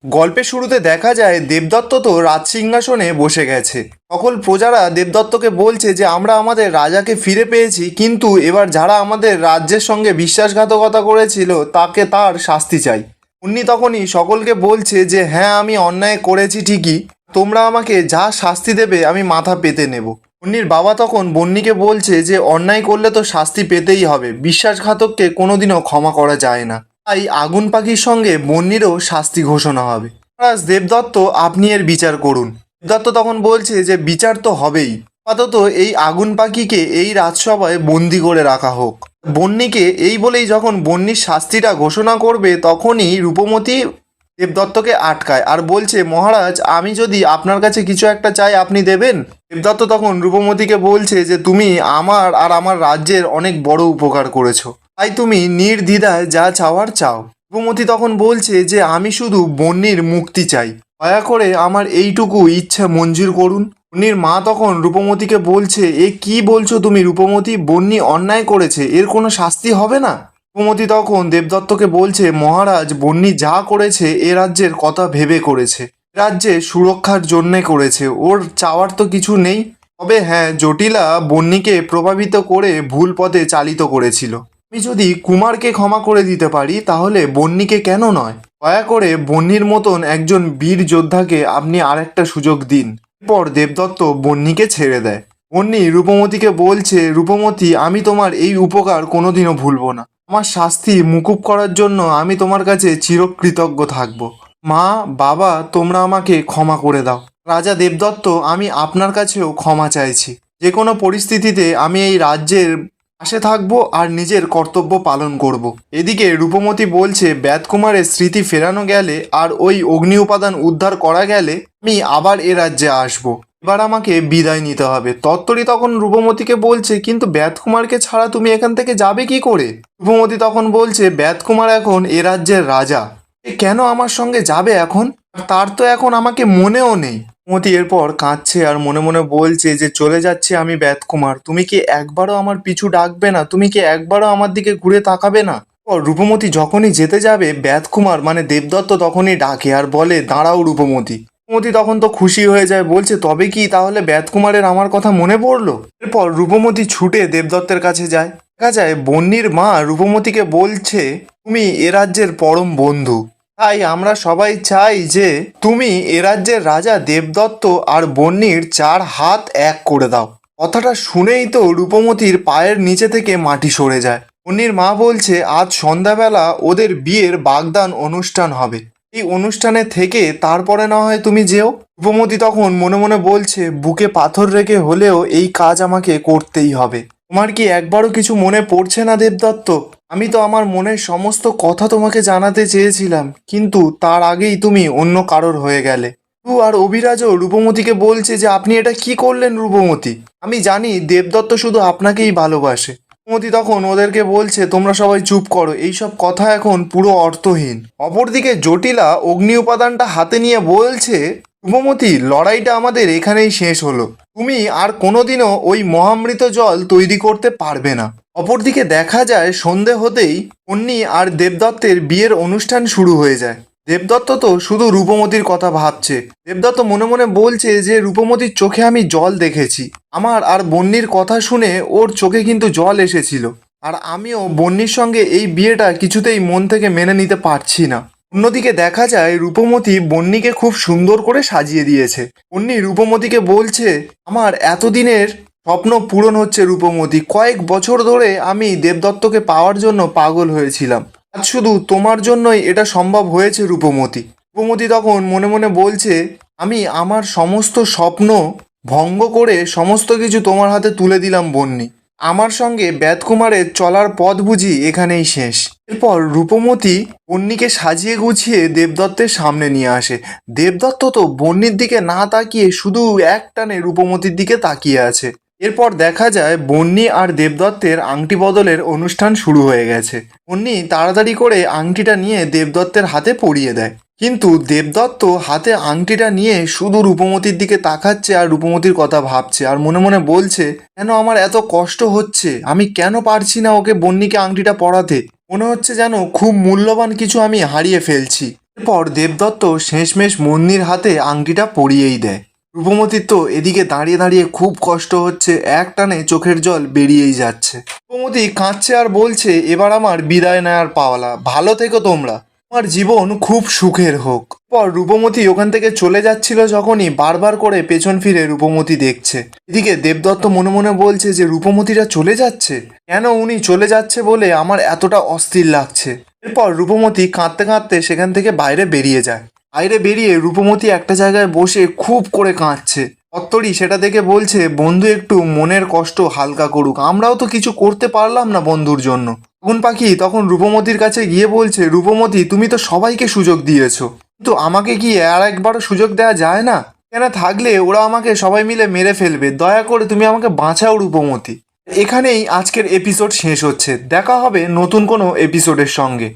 গল্পের শুরুতে দেখা যায় দেবদত্ত তো রাজসিংহাসনে বসে গেছে। সকল প্রজারা দেবদত্তকে বলছে যে আমরা আমাদের রাজাকে ফিরে পেয়েছি, কিন্তু এবার যারা আমাদের রাজ্যের সঙ্গে বিশ্বাসঘাতকতা করেছিল তাকে তার শাস্তি চাই। উনি তখনই সকলকে বলছে যে হ্যাঁ, আমি অন্যায় করেছি ঠিকই, তোমরা আমাকে যা শাস্তি দেবে আমি মাথা পেতে নেব। উন্নির বাবা তখন বন্নিকে বলছে যে অন্যায় করলে তো শাস্তি পেতেই হবে, বিশ্বাসঘাতককে কোনোদিনও ক্ষমা করা যায় না। তাই আগুন পাখির সঙ্গে বন্যিরও শাস্তি ঘোষণা হবে। মহারাজ দেবদত্ত, আপনি এর বিচার করুন। দেবদত্ত তখন বলছে যে বিচার তো হবেই, আপাতত এই আগুন পাখিকে এই রাজসভায় বন্দি করে রাখা হোক। বন্যিকে এই বলেই যখন বন্যির শাস্তিটা ঘোষণা করবে তখনই রূপমতি দেবদত্তকে আটকায় আর বলছে, মহারাজ আমি যদি আপনার কাছে কিছু একটা চাই আপনি দেবেন? দেবদত্ত তখন রূপমতিকে বলছে যে তুমি আমার আর আমার রাজ্যের অনেক বড় উপকার করেছো, তাই তুমি নির্দ্বিধায় যা চাওয়ার চাও। রূপমতি তখন বলছে যে আমি শুধু বন্যির মুক্তি চাই, দয়া করে আমার এইটুকু ইচ্ছা মঞ্জুর করুন। বন্যির মা তখন রূপমতিকে বলছে, এ কি বলছো তুমি রূপমতি? বন্যি অন্যায় করেছে, এর কোনো শাস্তি হবে না? রূপমতি তখন দেবদত্তকে বলছে, মহারাজ বন্যি যা করেছে এ রাজ্যের কথা ভেবে করেছে, রাজ্যে সুরক্ষার জন্যে করেছে, ওর চাওয়ার তো কিছু নেই। তবে হ্যাঁ, জটিলা বন্যিকে প্রভাবিত করে ভুল পথে চালিত করেছিল। আমি যদি কুমারকে ক্ষমা করে দিতে পারি তাহলে বন্যিকে কেন নয়? দয়া করে বন্যির মতন একজন বীর যোদ্ধাকে আপনি আরেকটা সুযোগ দিন। এরপর দেবদত্ত বন্যিকে ছেড়ে দেয়। বন্যি রূপমতিকে বলছে, রূপমতি আমি তোমার এই উপকার কোনোদিনও ভুলবো না। আমার শাস্তি মুকুব করার জন্য আমি তোমার কাছে চিরকৃতজ্ঞ থাকব। মা, বাবা, তোমরা আমাকে ক্ষমা করে দাও। রাজা দেবদত্ত, আমি আপনার কাছেও ক্ষমা চাইছি। যে কোনো পরিস্থিতিতে আমি এই রাজ্যের পাশে থাকবো আর নিজের কর্তব্য পালন করব। এদিকে রূপমতি বলছে, ব্যাতকুমারের স্মৃতি ফেরানো গেলে আর ওই অগ্নি উপাদান উদ্ধার করা গেলে আমি আবার এ রাজ্যে আসবো। এবার আমাকে বিদায় নিতে হবে। তত্তরি তখন রূপমতিকে বলছে, কিন্তু ব্যাতকুমারকে ছাড়া তুমি এখান থেকে যাবে কি করে? রূপমতি তখন বলছে, ব্যাতকুমার এখন এ রাজ্যের রাজা, এ কেন আমার সঙ্গে যাবে এখন? আর তার তো এখন আমাকে মনেও নেই। মতি এরপর কাঁদছে আর মনে মনে বলছে যে চলে যাচ্ছে আমি ব্যাতকুমার, তুমি কি একবারও আমার পিছু ডাকবে না? তুমি কি একবারও আমার দিকে ঘুরে তাকাবে না? ও রূপমতি যখনই যেতে যাবে ব্যাতকুমার মানে দেবদত্ত তখনই ডাকে আর বলে, দাঁড়াও রূপমতি। রূপমতি তখন তো খুশি হয়ে যায়, বলছে তবে কি তাহলে ব্যাতকুমারের আমার কথা মনে পড়লো? এরপর রূপমতি ছুটে দেবদত্তের কাছে যায়। দেখা যায় বন্যির মা রূপমতিকে বলছে, তুমি এ রাজ্যের পরম বন্ধু, তাই আমরা সবাই চাই যে তুমি এ রাজ্যের রাজা দেবদত্ত আর বন্যির 4 হাত এক করে দাও। কথাটা শুনেই তো রূপমতির পায়ের নিচে থেকে মাটি সরে যায়। বন্যির মা বলছে, আজ সন্ধ্যাবেলা ওদের বিয়ের বাগদান অনুষ্ঠান হবে, এই অনুষ্ঠানে থেকে তারপরে না হয় তুমি যেও। রূপমতি তখন মনে মনে বলছে, বুকে পাথর রেখে হলেও এই কাজ আমাকে করতেই হবে। তোমার কি একবারও কিছু মনে পড়ছে না দেবদত্ত? আমি তো আমার মনের সমস্ত কথা তোমাকে জানাতে চেয়েছিলাম, কিন্তু তার আগেই তুমি অন্য কারোর হয়ে গেলে। আর অভিরাজও রূপমতিকে বলছে যে আপনি এটা কি করলেন রূপমতি? আমি জানি দেবদত্ত শুধু আপনাকেই ভালোবাসে। রূপমতি তখন ওদেরকে বলছে, তোমরা সবাই চুপ করো, এইসব কথা এখন পুরো অর্থহীন। অপরদিকে জটিলা অগ্নি উপাদানটা হাতে নিয়ে বলছে, রূপমতি, লড়াইটা আমাদের এখানেই শেষ হলো, তুমি আর কোনোদিনও ওই মহামৃত জল তৈরি করতে পারবে না। অপরদিকে দেখা যায় সন্ধে হতেই অন্নি আর দেবদত্তের বিয়ের অনুষ্ঠান শুরু হয়ে যায়। দেবদত্ত তো শুধু রূপমতির কথা ভাবছে। দেবদত্ত মনে মনে বলছে যে রূপমতির চোখে আমি জল দেখেছি, আমার আর বন্যির কথা শুনে ওর চোখে কিন্তু জল এসেছিল, আর আমিও বন্যির সঙ্গে এই বিয়েটা কিছুতেই মন থেকে মেনে নিতে পারছি না। অন্যদিকে দেখা যায় রূপমতি বন্যিকে খুব সুন্দর করে সাজিয়ে দিয়েছে। বন্যি রূপমতিকে বলছে, আমার এতদিনের স্বপ্ন পূরণ হচ্ছে রূপমতি, কয়েক বছর ধরে আমি দেবদত্তকে পাওয়ার জন্য পাগল হয়েছিলাম, আজ শুধু তোমার জন্যই এটা সম্ভব হয়েছে রূপমতি। রূপমতি তখন মনে মনে বলছে, আমি আমার সমস্ত স্বপ্ন ভঙ্গ করে সমস্ত কিছু তোমার হাতে তুলে দিলাম বন্যি, আমার সঙ্গে ব্যাতকুমারের চলার পথ বুঝি এখানেই শেষ। এরপর রূপমতি বন্যিকে সাজিয়ে গুছিয়ে দেবদত্তের সামনে নিয়ে আসে। দেবদত্ত তো বন্যির দিকে না তাকিয়ে শুধু এক টানে রূপমতির দিকে তাকিয়ে আছে। এরপর দেখা যায় বন্যি আর দেবদত্তের আংটি বদলের অনুষ্ঠান শুরু হয়ে গেছে। বন্যি তাড়াতাড়ি করে আংটিটা নিয়ে দেবদত্তের হাতে পরিয়ে দেয়, কিন্তু দেবদত্ত হাতে আংটিটা নিয়ে শুধু রূপমতির দিকে তাকাচ্ছে আর রূপমতির কথা ভাবছে আর মনে মনে বলছে, কেন আমার এত কষ্ট হচ্ছে, আমি কেন পারছি না ওকে বন্যিকে আংটিটা পরাতে, মনে হচ্ছে যেন খুব মূল্যবান কিছু আমি হারিয়ে ফেলছি। এরপর দেবদত্ত শেষমেশ মুন্নির হাতে আংটিটা পরিয়েই দেয়। রূপমতির তো এদিকে দাঁড়িয়ে দাঁড়িয়ে খুব কষ্ট হচ্ছে, এক টানে চোখের জল বেরিয়েই যাচ্ছে। রূপমতি কাঁদছে আর বলছে, এবার আমার বিদায় নেওয়ার পাওয়ালা, ভালো থেকো তোমরা, আমার জীবন খুব সুখের হোক। পর রূপমতি ওখান থেকে চলে যাচ্ছিল যখনই বারবার করে পেছন ফিরে রূপমতি দেখছে। এদিকে দেবদত্ত মনে মনে বলছে যে রূপমতিরা চলে যাচ্ছে, কেন উনি চলে যাচ্ছে বলে আমার এতটা অস্থির লাগছে। এরপর রূপমতি কাঁদতে কাঁদতে সেখান থেকে বাইরে বেরিয়ে যায়। বাইরে বেরিয়ে রূপমতি একটা জায়গায় বসে খুব করে কাঁদছে। অত্তরি সেটা দেখে বলছে, বন্ধু একটু মনের কষ্ট হালকা করুক, আমরাও তো কিছু করতে পারলাম না বন্ধুর জন্য। শগুন পাখি তখন রূপমতির কাছে গিয়ে বলছে, রূপমতি তুমি তো সবাইকে সুযোগ দিয়েছো, কিন্তু আমাকে কি আর একবারও সুযোগ দেওয়া যায় না? কেন থাকলে ওরা আমাকে সবাই মিলে মেরে ফেলবে, দয়া করে তুমি আমাকে বাঁচাও রূপমতি। এখানেই আজকের এপিসোড শেষ হচ্ছে, দেখা হবে নতুন কোনো এপিসোডের সঙ্গে।